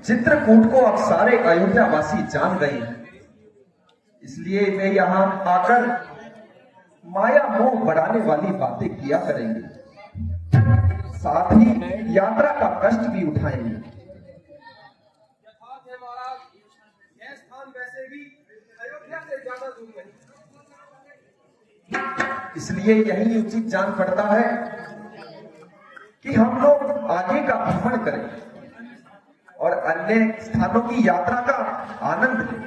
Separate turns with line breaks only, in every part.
चित्रकूट को अब सारे अयोध्यावासी जान गए हैं, इसलिए वे यहां आकर माया मोह बढ़ाने वाली बातें किया करेंगे, साथ ही यात्रा का कष्ट भी उठाएंगे।
यह स्थान वैसे भी अयोध्या से ज्यादा दूर नहीं,
इसलिए यही उचित जान पड़ता है कि हम लोग आगे का भ्रमण करें और अन्य स्थानों की यात्रा का आनंद लें।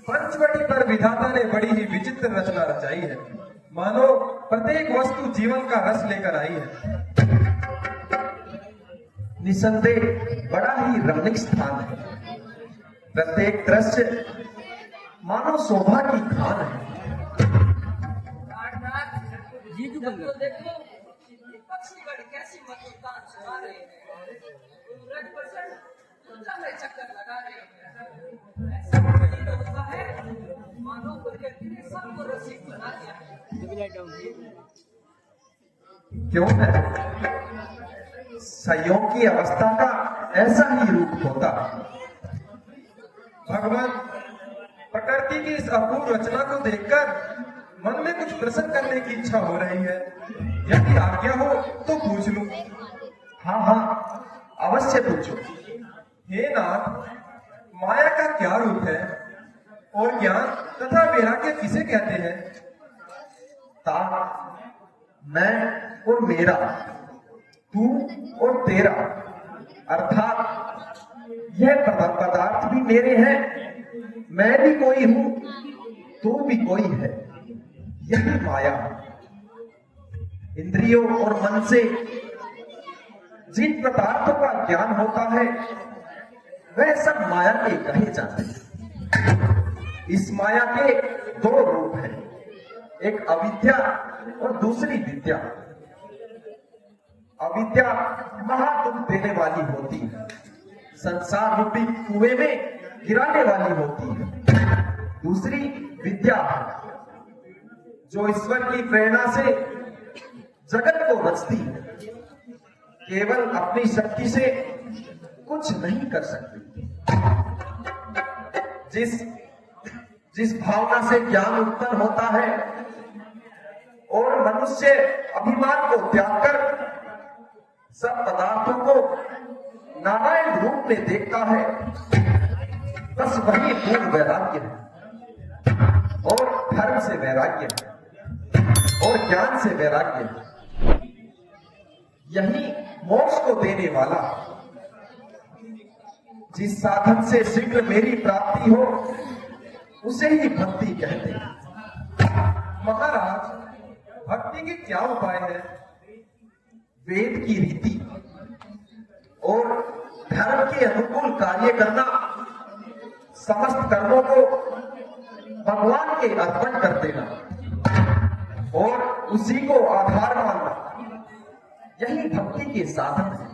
पंचवटी पर विधाता ने बड़ी ही विचित्र रचना रचाई है, मानो प्रत्येक वस्तु जीवन का रस लेकर आई है।
निसंदेह बड़ा ही रमणीक स्थान है, प्रत्येक दृश्य मानो शोभा की खान है।
तो देखो पक्षीगण कैसी मधुरता सुना रहे हैं, चक्कर लगा रहे हैं, ऐसा प्रतीत होता है मानो प्रकृति ने सबको रसिक बना दिया है।
क्यों है? संयोग की अवस्था का ऐसा ही रूप होता है।
भगवान, प्रकृति की इस अपूर्व रचना को देखकर मन में कुछ प्रश्न करने की इच्छा हो रही है, यदि आज्ञा हो तो पूछ लूं।
हाँ हाँ, अवश्य पूछो।
हे नाथ, माया का क्या रूप है और ज्ञान तथा वैराग्य किसे कहते हैं?
ता, मैं और मेरा, तू और तेरा, अर्थात यह पदार्थ भी मेरे हैं, मैं भी कोई हूं, तू भी कोई है। यही माया। इंद्रियों और मन से जिन पदार्थों का ज्ञान होता है वह सब माया के कहे जाते हैं। इस माया के दो रूप हैं, एक अविद्या और दूसरी विद्या। अविद्या महादुख देने वाली होती है, संसार रूपी कुएं में गिराने वाली होती है। दूसरी विद्या जो ईश्वर की प्रेरणा से जगत को रचती है, केवल अपनी शक्ति से कुछ नहीं कर सकती। जिस भावना से ज्ञान उत्पन्न होता है और मनुष्य अभिमान को त्याग कर सब पदार्थों को नारायण रूप में देखता है, बस वही पूर्ण वैराग्य है। और धर्म से वैराग्य है और ज्ञान से वैराग्य है। यही मोक्ष को देने वाला। जिस साधन से शीघ्र मेरी प्राप्ति हो उसे ही भक्ति कहते हैं।
महाराज, भक्ति के क्या उपाय है?
वेद की रीति और धर्म के अनुकूल कार्य करना, समस्त कर्मों को भगवान के अर्पण कर देना और उसी को आधार मानना, यही भक्ति के साधन है।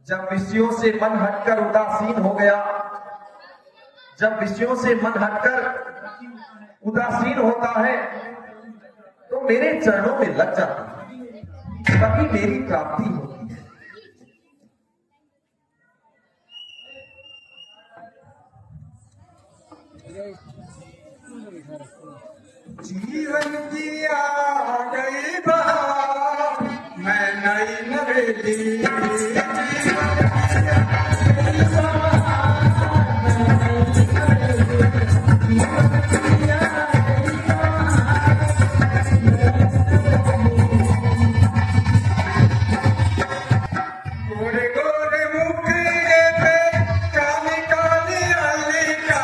जब विषयों से मन हटकर उदासीन हो गया, जब विषयों से मन हटकर उदासीन होता है तो मेरे चरणों में लग जाता है, तभी मेरी प्राप्ति होती है।
जीवन की आ गई बहार, मैं नई नवेली। गोरे गोरे मुखड़े पे काली काली अलिका,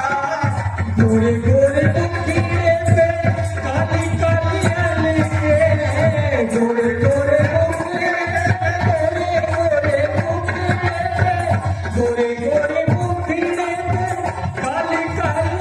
गोरे गोरे मुखड़े पे काली काली अलिके, गोरे गोरे मुखड़े पे, गोरे गोरे मुखड़े पे काली काली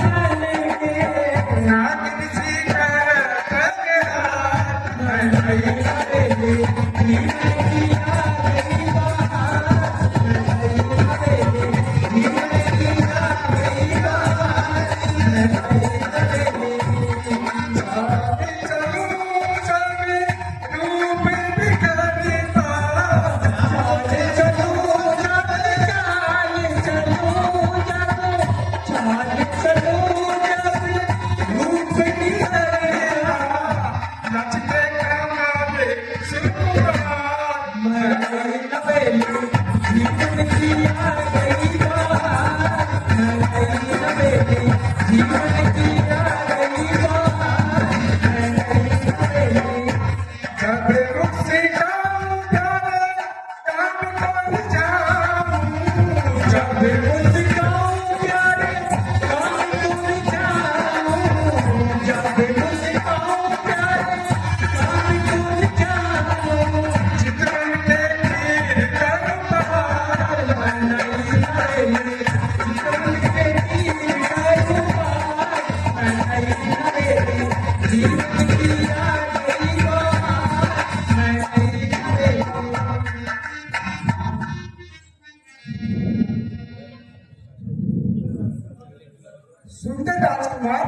सुंदर राजकुमार,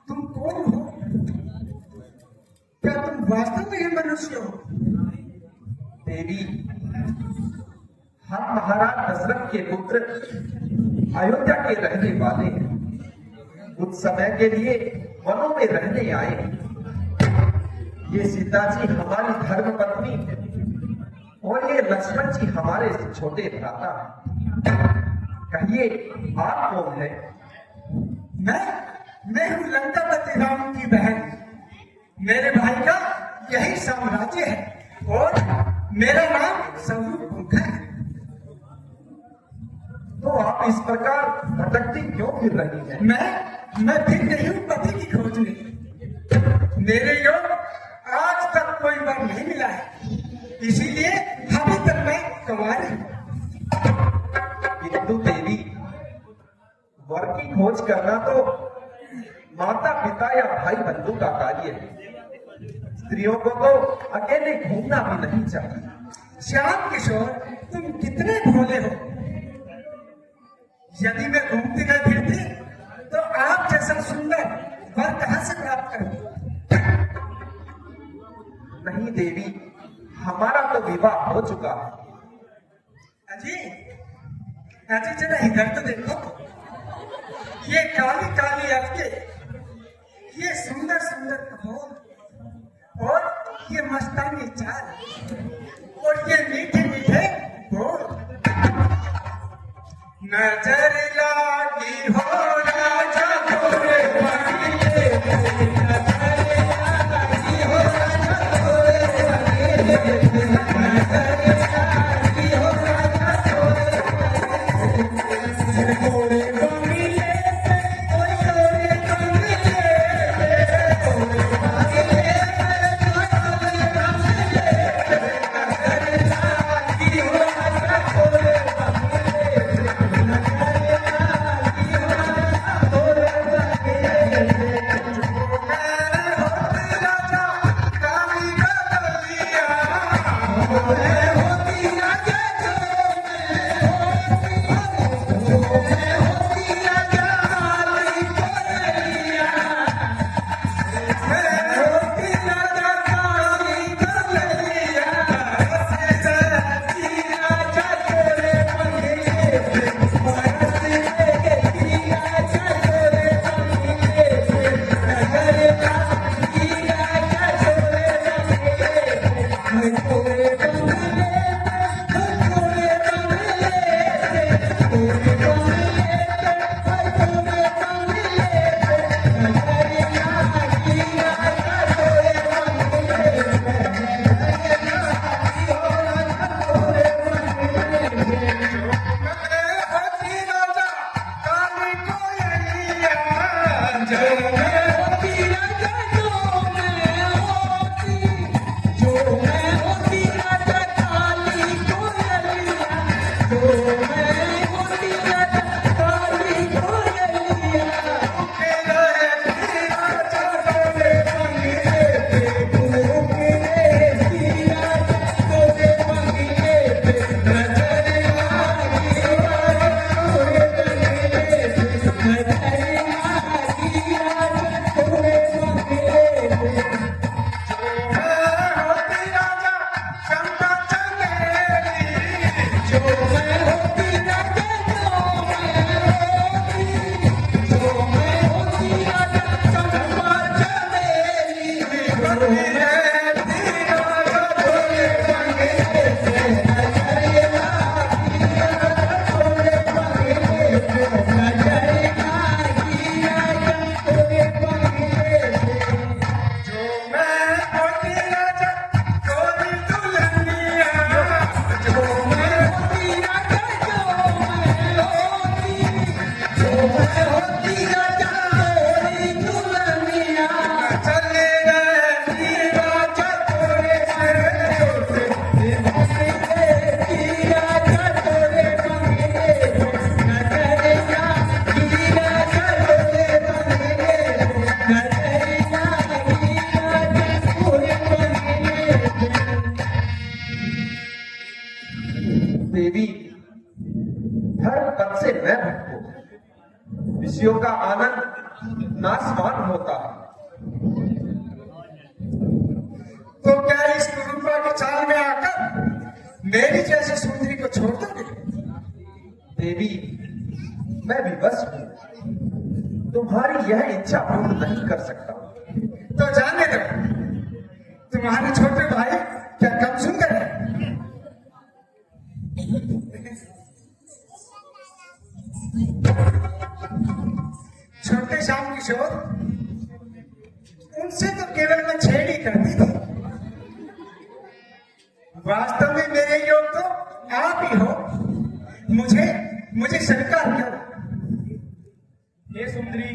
तुम कौन हो? क्या तुम वास्तव में ही मनुष्य हो?
देवी, हम महाराज दशरथ के पुत्र अयोध्या के रहने वाले हैं। कुछ समय के लिए वनों में रहने आए हैं। ये सीता जी हमारी धर्म पत्नी है और ये लक्ष्मण जी हमारे छोटे भ्राता हैं। कहिए, आप कौन है?
मैं हूँ लंकापति राम की बहन। मेरे भाई का यही साम्राज्य है और मेरा नाम स्वरूप है।
तो आप इस प्रकार भटकती क्यों फिर रही हैं?
मैं फिर नहीं हूँ पति की खोज में। मेरे योग आज तक कोई वर नहीं मिला है, इसीलिए अभी तक मैं कुंवारी हूँ।
किंतु देवी, वर की खोज करना तो माता पिता या भाई बंधु का कार्य है। स्त्रियों को तो अकेले घूमना भी नहीं चाहिए।
श्याम किशोर, तुम कितने भोले हो। यदि मैं घूमती न फिरती तो आप जैसा सुंदर वर कहां से प्राप्त करूं?
नहीं देवी, हमारा तो विवाह हो चुका है।
अजी अजी, जरा इधर तो देखो। ये काली काली अटके, ये सुंदर सुंदर कपोल और ये मस्तानी चाल और ये मीठे मीठे बोल। नजर लागी हो राजा तोरे बंगले, नजर लागी हो राजा तोरे बंगले, नजर लागी हो राजा तोरे बंगले, तोरे बंगले, ओए तोरे बंगले, तोरे बंगले, तोरे बंगले, नजर लागी हो राजा तोरे
विषयों का आनंद नाशवान होता है।
तो क्या इस कुरूपा की चाल में आकर मेरी जैसी सुंदरी को छोड़ दोगे?
देवी, मैं विवश हूं, तुम्हारी यह इच्छा पूर्ण नहीं कर सकता।
तो जाने दो, तुम्हारे छोटे भाई क्या कम सुंदर है? छोटे श्याम किशोर, उनसे तो केवल मैं छेड़ ही करती थी। वास्तव में मेरे योग तो आप ही हो। मुझे स्वीकार करो।
हे सुंदरी,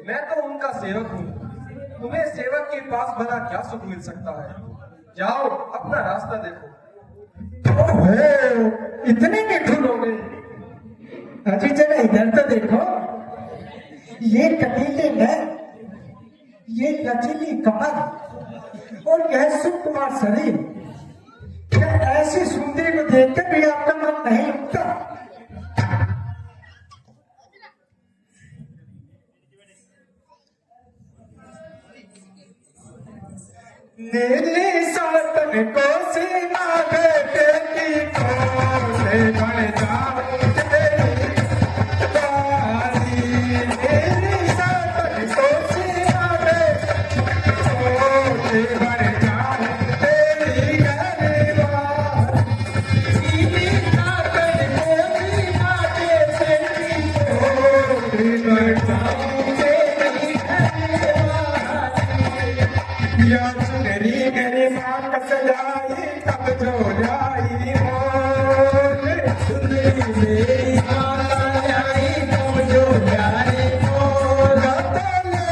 मैं तो उनका सेवक हूँ। तुम्हें सेवक के पास भला क्या सुख मिल सकता है? जाओ, अपना रास्ता देखो।
ओहो, इतने निठुर हो गए। अजी जरा इधर तो देखो, ये कटीले नैन, ये लचीली कमर और यह सुकुमार शरीर, क्या ऐसी सुंदरी को देखकर भी आपका मन नहीं उठता? नीली सातन को सीना बेटे की कोसे बन जाओ तेरी बारी। नीली सातन को सीना बेटे कोसे बन जाओ तेरी गरीबार। नीली सातन को सीना बेटे की कोसे बन जाओ तेरी गरीबार। या सुनरी मेरी माँ कसलाई तब जो जाई मोर। सुनरी मेरी माँ कसलाई तब जो जाई मोर। रतले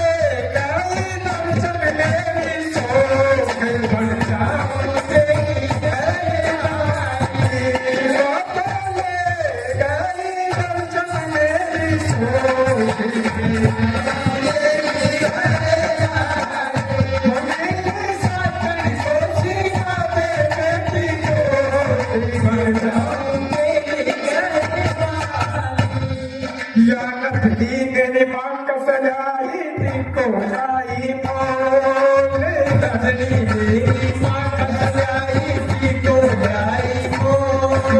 गई दर्शन मेरी सोख बन जाओ तेरी गरीबारी। रतले गई दर्शन मेरी सोख बन जाओ तेरी गरीबारी। या नथली मेरी माँ का सजाई को लाई मोल। नथली मेरी माँ का सजाई को लाई मोल।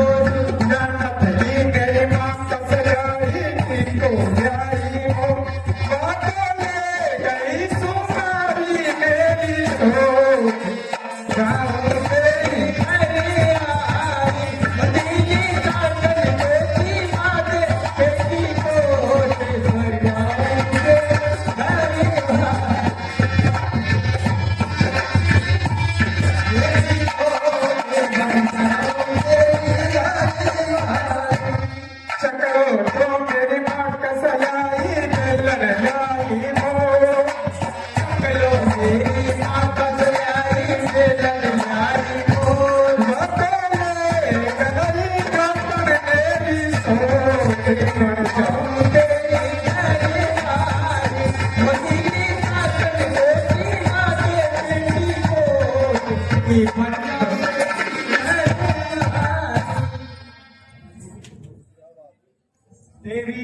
या नथली मेरी माँ का सजाई को लाई मोल। बातों ले गई सुनारी मेरी सोच गाँव मेरी हरियाली। मदीनी साजन बेटी माते बेटी कोट भगाओगे हरियाली। चकरो तो मेरी माँ का सलाई दिलन लाई मोर। चकरो मेरी माँ का सलाई दिलन लाई मोर। बतले गई कातर मेरी सोच बन जाऊं तेरी गरीबारी। मदीनी साजन बेटी माते बेटी कोट की बन जाऊं तेरी गरीबारी।
देवी,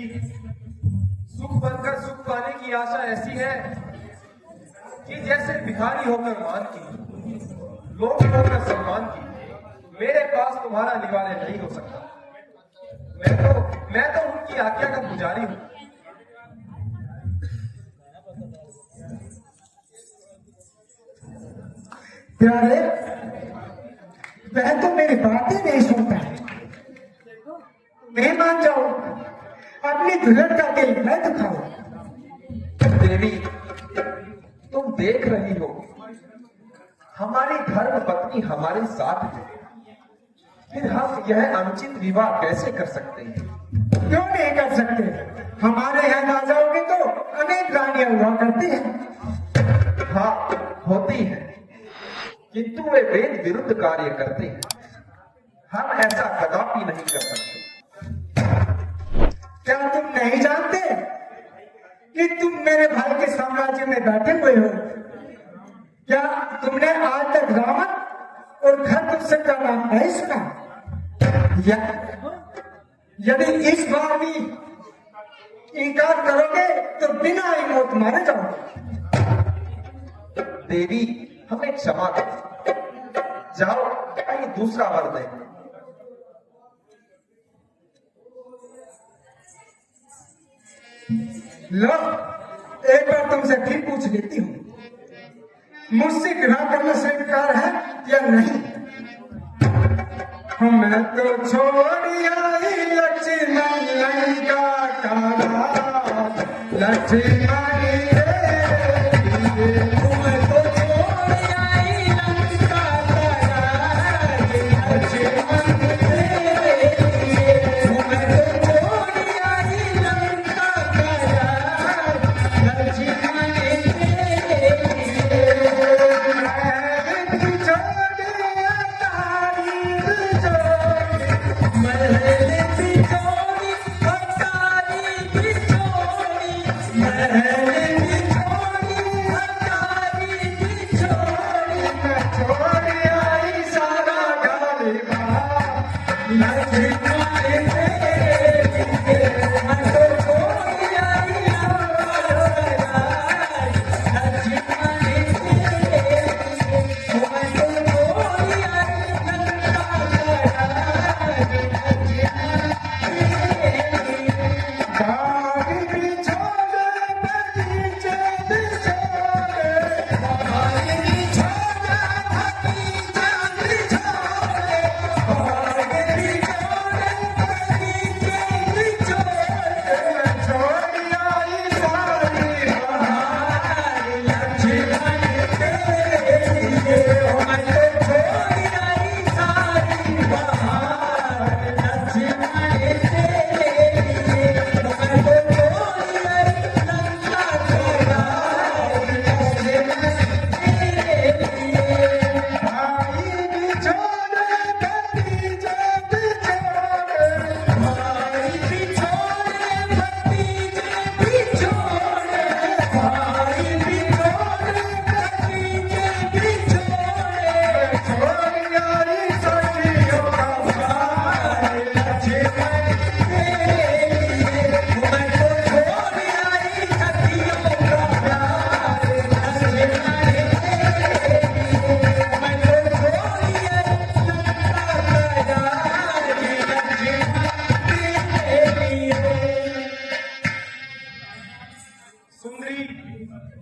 सुख बनकर सुख पाने की आशा ऐसी है कि जैसे भिखारी होकर मान की, लोग होकर सम्मान की, मेरे पास तुम्हारा निवाले नहीं हो सकता। मैं तो उनकी आज्ञा का पुजारी हूँ।
प्यारे, वह तो मेरी बात ही नहीं सुनता है। मैं मान जाऊं, अपनी दुल्हन का दिल मैं दुखाऊं।
देवी, तुम देख रही हो, हमारी धर्म पत्नी हमारे साथ है, फिर हम यह अनुचित विवाह कैसे कर सकते हैं?
क्यों नहीं कर सकते? हमारे यहाँ राजाओं की तो अनेक रानियां हुआ करती हैं।
हाँ, होती है, किंतु वे वेद विरुद्ध कार्य करते हैं। हम ऐसा कदापि नहीं कर सकते।
क्या तुम नहीं जानते कि तुम मेरे भाई के साम्राज्य में बैठे हुए हो? क्या तुमने आज तक रावण और खरदूषण का नाम नहीं सुना? यदि इस बार भी इनकार करोगे तो बिना ही मौत मारे जाओगे।
देवी हमें क्षमा कर, जाओ कहीं दूसरा वर दें।
लो, एक बार तुमसे फिर पूछ लेती हूँ, मुझसे विवाह करना स्वीकार है या नहीं? मैं तो छोड़ आई लक्ष्मण लंका का राज, लक्ष्मण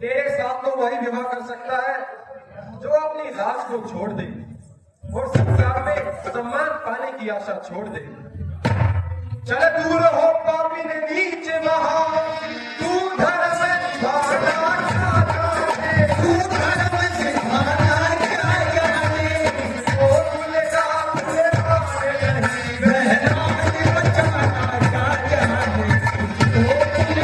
तेरे साथ तो वही विवाह कर सकता है जो अपनी लाज को छोड़ दे और संसार में सम्मान पाने की आशा छोड़ दे। चल दूर हो पापी ने नीचे महा, तू धर्म निभाना क्या जाने, तू धर्म निभाना क्या जाने, ओ भूलेगा भूलेगा नहीं बहना बचाना क्या जाने, ओ भूलेगा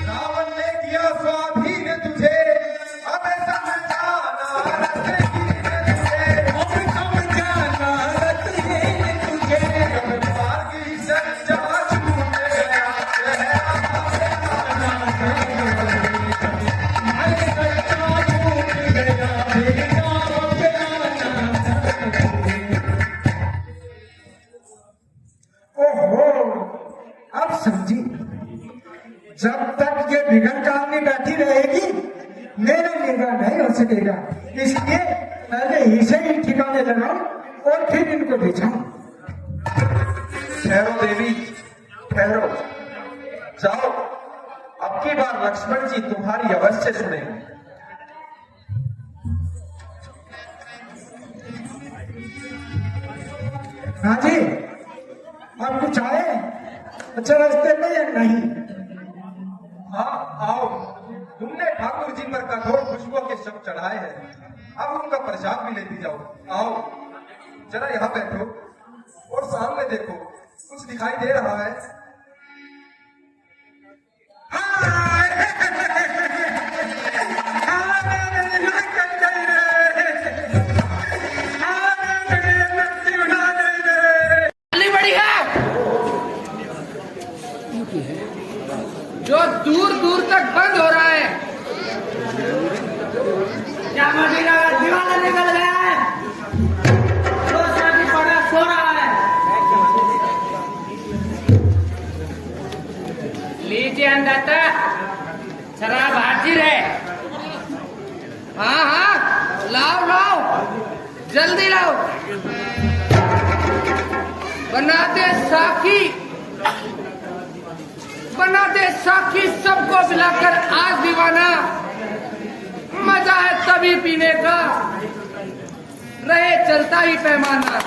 रावण ने किया स्वाधीन तुझे, अब समझाना तुझे, मार्ग ही सच्चा छूट गया,
समझी। जब तक ये बिगड़ कामनी बैठी रहेगी मेरा निर्वाह नहीं हो सकेगा, इसलिए पहले इसे ही ठिकाने लगाऊं और फिर इनको बिछाऊं।
ठहरो देवी ठहरो, जाओ अब की बार लक्ष्मण जी तुम्हारी अवश्य सुनेंगे।
हाँ जी, आप कुछ आए अच्छा रास्ते में या नहीं?
हाँ आओ, तुमने ठाकुर जी पर कठोर खुशबुओं के शब्द चढ़ाए हैं, अब उनका प्रसाद भी लेती जाओ। आओ जरा यहाँ बैठो और सामने देखो, कुछ दिखाई दे रहा है?
जो दूर दूर तक बंद हो रहा है। क्या मदीना दीवाना निकल गया है, रोजा भी पड़ा सो रहा है। लीजिए अंदाता, शराब हाजिर है। हाँ हाँ लाओ लाओ, जल्दी लाओ। बनाते साखी, बनाते साखी, सबको मिलाकर आज दीवाना। मजा है तभी पीने का, रहे चलता ही पैमाना।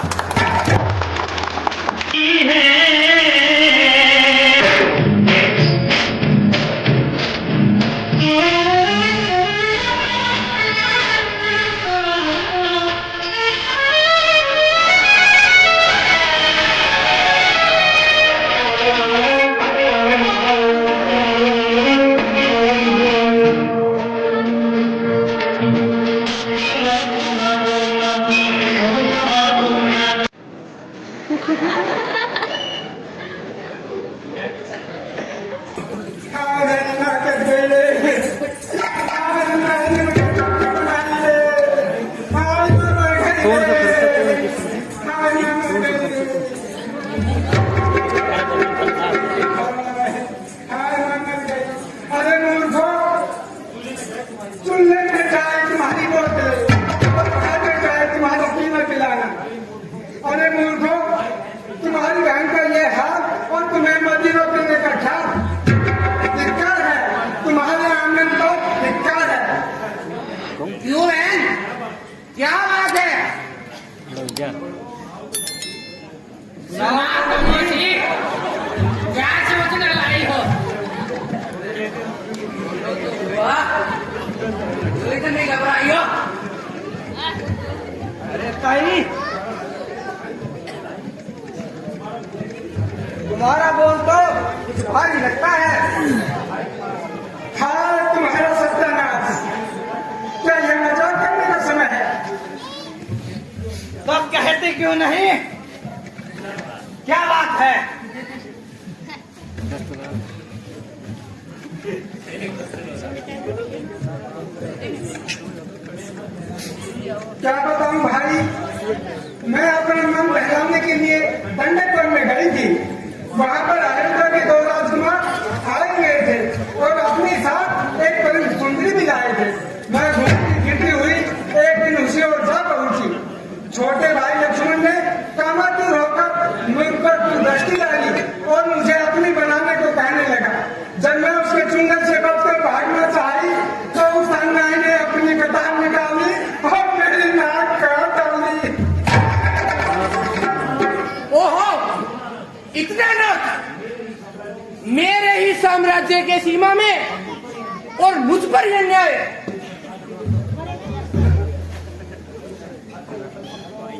क्या बात है? क्या सोचने लाई हो? इतनी घबराई हो? अरे ताई, तुम्हारा बोल तो भारी लगता है।
हाँ, तुम्हारा सत्यानाश। क्या यह मजाक करने का समय है?
तो अब कहते क्यों नहीं? क्या बात है?
क्या बताऊं भाई, मैं अपना मन बहलाने के लिए दंडकपुर में गई थी। वहां पर अयोध्या के 2 राजकुमार आए हुए थे और अपने साथ एक परम सुंदरी भी लाए थे। मैं घूमती फिरती हुई एक दिन उसी ओर जा पहुंची। छोटे भाई लक्ष्मण ने कामातुर होकर मुझ पर दृष्टि डाली और मुझे अपनी बनाने को कहने लगा। जब मैं उसके चुंगल से बचकर भागना चाही तो उस अन्याय ने अपनी कतार निकाली और मेरी नाक काट डाली।
ओहो, इतना नाक मेरे ही साम्राज्य के सीमा में और मुझ पर यह अन्याय।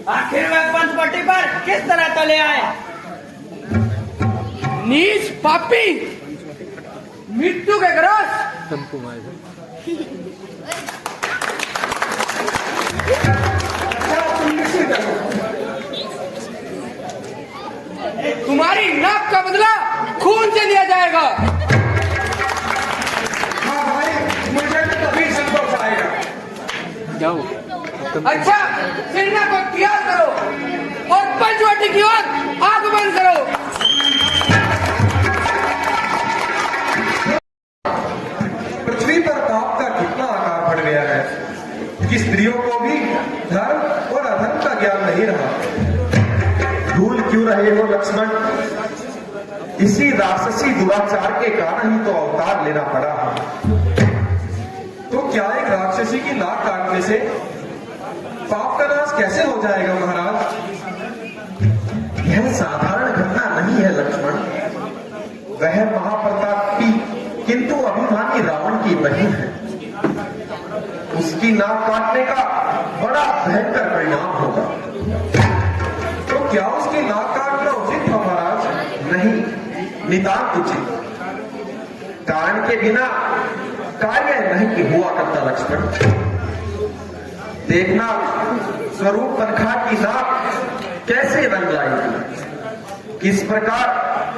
आखिर वह पंचवटी पर किस तरह चले आए? नीच पापी, मृत्यु के ग्रस्त। तुम्हारी नाक का बदला खून से लिया जाएगा।
हाँ भाई, मुझे भी तभी संतोष आएगा।
जाओ।
अच्छा, सेना को तैयार करो और पंचवटी की ओर आगमन करो।
पृथ्वी पर पाप का कितना आकार बढ़ गया है कि स्त्रियों को भी धर्म और अधर्म का ज्ञान नहीं रहा। भूल क्यों रहे हो लक्ष्मण? इसी राक्षसी दुराचार के कारण ही तो अवतार लेना पड़ा। तो क्या एक राक्षसी की नाक काटने से पाप का नाश कैसे हो जाएगा महाराज? बहन है, उसकी नाक काटने का बड़ा भयंकर परिणाम होगा।
तो क्या उसकी नाक काटना उचित था महाराज?
नहीं, नितांत उचित। कारण के बिना कार्य नहीं हुआ करता लक्ष्मण। देखना स्वरूप पंखा की नाक कैसे रंग लाएगी, किस प्रकार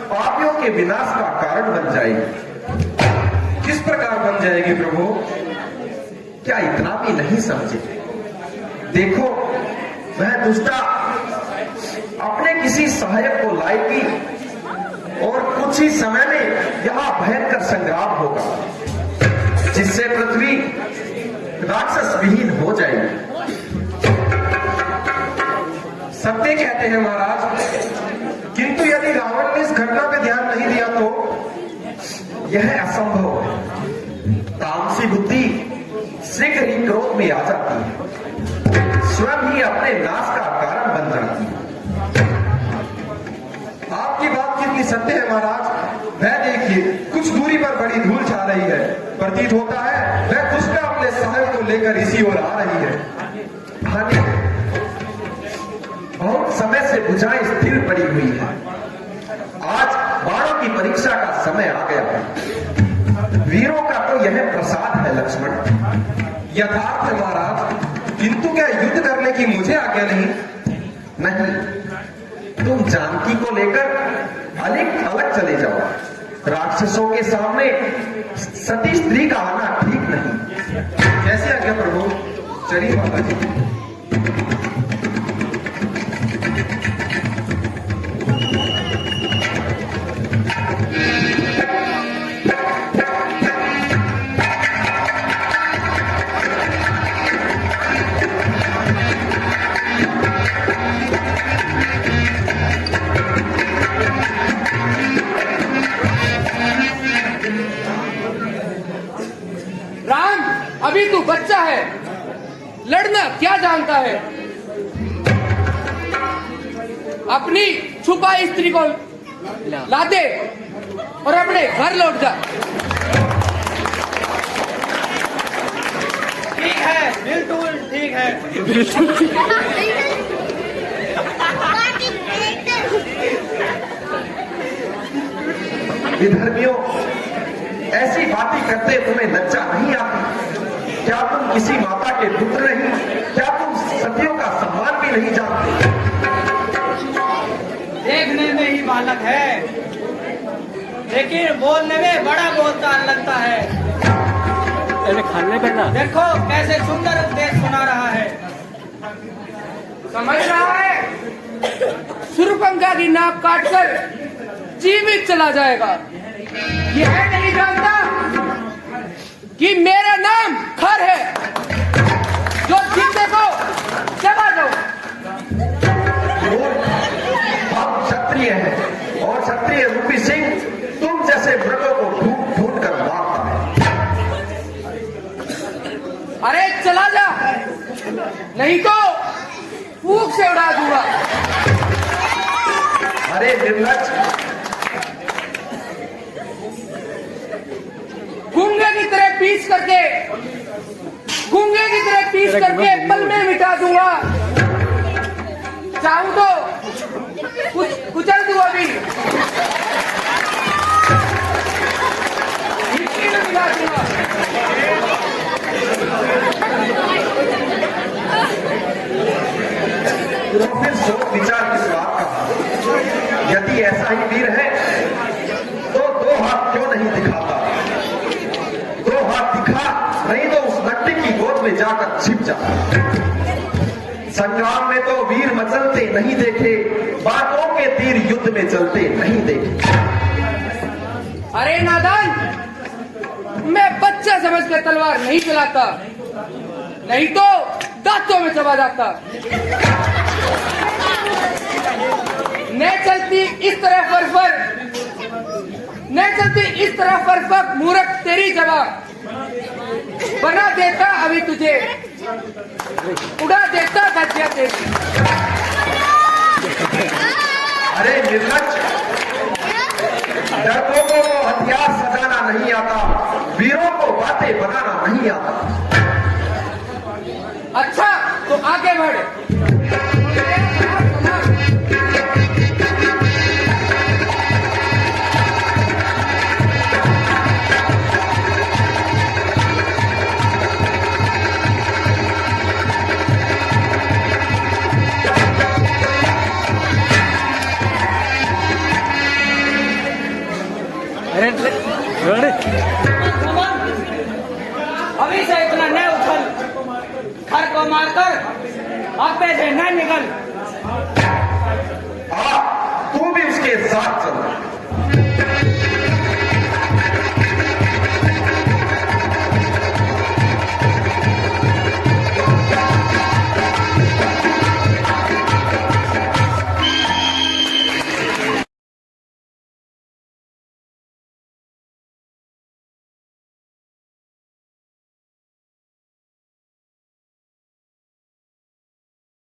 पापियों के विनाश का कारण बन जाएगी।
किस प्रकार बन जाएगी प्रभु?
क्या इतना भी नहीं समझे? देखो, वह दुष्टा अपने किसी सहायक को लाएगी और कुछ ही समय में यहां भयंकर संग्राम होगा, जिससे पृथ्वी राक्षस विहीन हो जाएगी।
सत्य कहते हैं महाराज, किंतु यदि रावण ने इस घटना पे ध्यान नहीं दिया तो?
यह असंभव है। तामसी बुद्धि शीघ्र ही क्रोध में आ जाती है, स्वयं ही अपने नाश का कारण बन जाती है।
आपकी बात कितनी सत्य है महाराज। वह देखिए, कुछ दूरी पर बड़ी धूल छा रही है। प्रतीत होता है वह दुष्टा अपने सहायक को लेकर इसी ओर आ रही है।
हानि बहुत समय से बुझाएं स्थिर पड़ी हुई है। आज बाणों की परीक्षा का समय आ गया है। वीरों का तो यह प्रसाद है लक्ष्मण।
यथार्थ है महाराज, किंतु क्या युद्ध करने की मुझे आज्ञा नहीं?
नहीं, तुम जानकी को लेकर अलग अलग चले जाओ। राक्षसों के सामने सती स्त्री का आना ठीक नहीं।
जैसे आज्ञा प्रभु। चलिए माता जी।
राम, अभी तू बच्चा है, लड़ना क्या जानता है? अपनी छुपा स्त्री को ला दे और अपने घर लौट जा।
ठीक है, बिल्कुल ठीक है।
विधर्मियों, ऐसी बातें करते तुम्हें लज्जा नहीं आती? क्या तुम किसी माता के पुत्र नहीं? क्या तुम सतियों का सम्मान भी नहीं जानते?
देखने में ही बालक है, लेकिन बोलने में बड़ा बोलचाल लगता है। देखो कैसे सुंदर उपदेश सुना रहा है।
समझ रहा है? सुरपंखा की नाक काटकर जीवित चला जाएगा। यह नहीं जानता कि मेरा नाम खर है, जो जिंदे को चबा दो।
हम क्षत्रिय हैं और क्षत्रिय रूपी सिंह तुम जैसे मृगों को ढूंढ ढूंढ कर मारता है।
अरे चला जा, नहीं तो फूंक से उड़ा दूंगा।
अरे निर्लज्ज,
गूंगे की तरह पीस करके पल में मिटा दूंगा। चाहूं तो कुचल दूं अभी, मिट्टी में मिला दूंगा।
तो फिर सोच विचार किस बात का? यदि ऐसा ही वीर है तो दो हाथ क्यों नहीं दिखाता? दो हाथ दिखा, नहीं तो उस नकटी की गोद में जाकर छिप जा। संग्राम में तो वीर मचलते नहीं देखे, बातों के तीर युद्ध में चलते नहीं देखे।
अरे नादान, मैं बच्चा समझ कर तलवार नहीं चलाता, नहीं तो दांतों में चबा जाता। न चलती इस तरह फर मूर्ख तेरी जवाब। बना देता अभी तुझे, उड़ा देता गज्जिया तेरी।
अरे निर्लज्ज, डरपोकों को हथियार सजाना नहीं आता, वीरों को बातें बनाना नहीं आता।
अच्छा तो आगे बढ़।
अभी से इतना न उछल, खर को मारकर अब से न निकल।
तू भी उसके साथ चल।